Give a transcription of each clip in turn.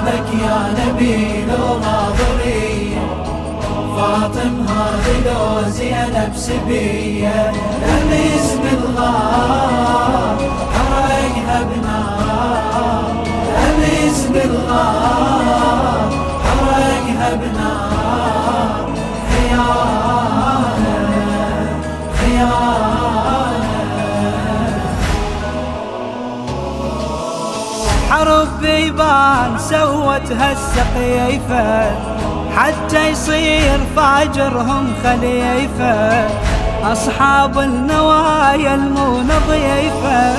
بابك يا نبي لو ناظري، فاطم هذه لو زينب سبية، لمس بالغار حرقها بنار، لمس بالغار حرقها بنار، خيانة خيانة. حرب بيبان سوتها السقيفة، حتى يصير فاجرهم خليفة، أصحاب النوايا المو نظيفة،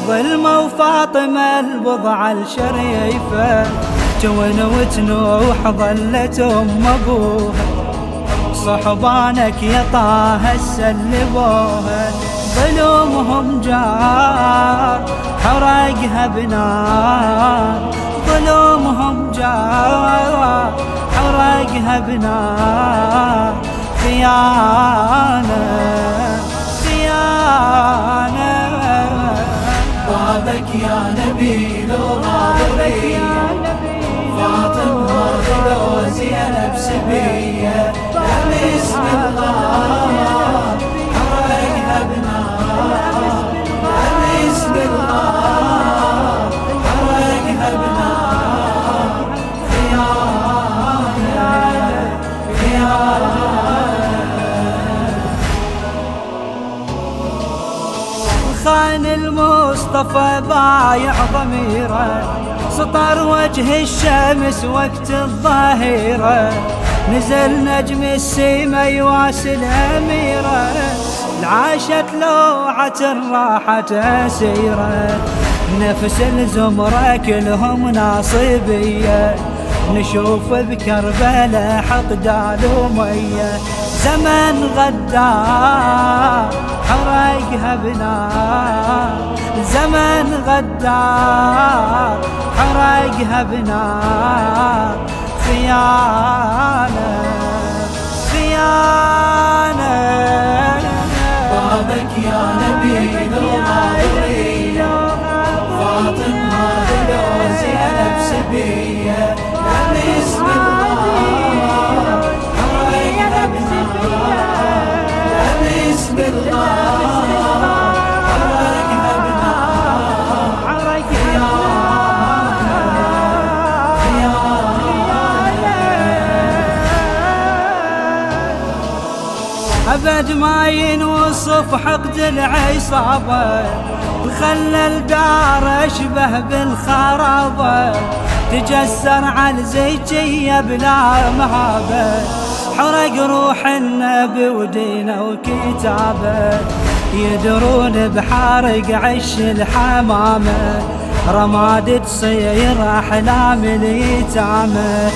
ظلمة وفاطمة البضعة الشريفة، جون وتنوح ظلت أم أبوها، صحبانك يا طه سلبوها، ظلمهم جار حرقها بنار، ظلمهم جار حرقها بنار، خيانة خيانة. بابك يا نبي لو ناظري، فاطم هذه لو زينب سبية، لمس بالغار حرقها بنار، لمس بالغار حرقها بنار، خيانة خيانة. خان المصطفى بايع ضميره، سطر وجه الشمس وقت الظهيرة، نزل نجم السما يواسي الأميرة، العاشت لوعة راحت أسيرة، نفس الزمرة كلهم ناصبية، نشوف بكربلاء حقدان ومية، زمن غدار حرقها بنار، زمن غدار حرقها بنار، خيانة خيانة. بابك يا نبي لو ناظري، فاطم هذه لو زينب سبية، لمس بالغار حرقها بنار، لمس بالغار حرقها بنار، خيانة خيانة. أبد ما ينوصف حقد العصابة، خلى الدار أشبه بالخرابة، تجسر على الزيجية بلا مهابة، حرق روح النبي ودينه وكتابه، يدرون بحارق عش الحمامة، رماد تصير أحلام اليتامى،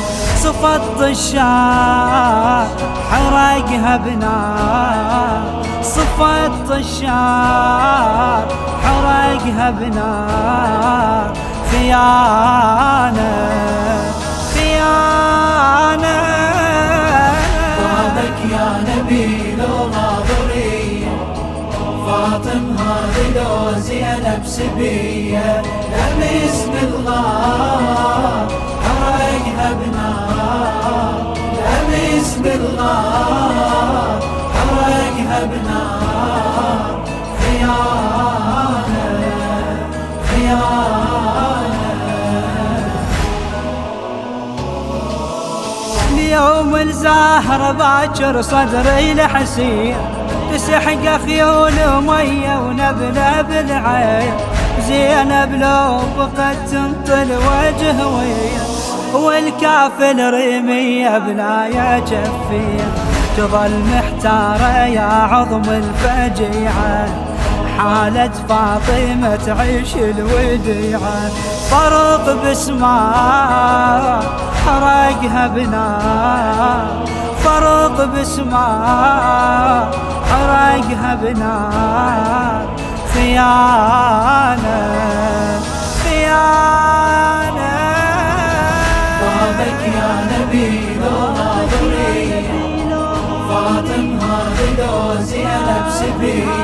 صفت الشار حرقها بنار، صفت الشار حرقها بنار، خيانة خيانة. بابك يا نبي لو ناظري، فاطم هذه لو زينب سبية، لمس بالغار حرقها بنار، لمس بالغار حرقها بنار، خيانة خيانة. اليوم الزهر باكر صدري الحسين، تسحق خيول مية ونبلة بالعين، زينب لو بقت تنطل وجه ويا، والكافل رمية بلا جفية، تظل محتارة يا عظم الفجيعة، حالة فاطمة تعيش الوديعة، فرق بسمار حرقها بنار، فرق بسمار حرقها بنار، خيانة خيانة. بابك يا نبي لو ناظري، فاطم هذه لو زينب سبية،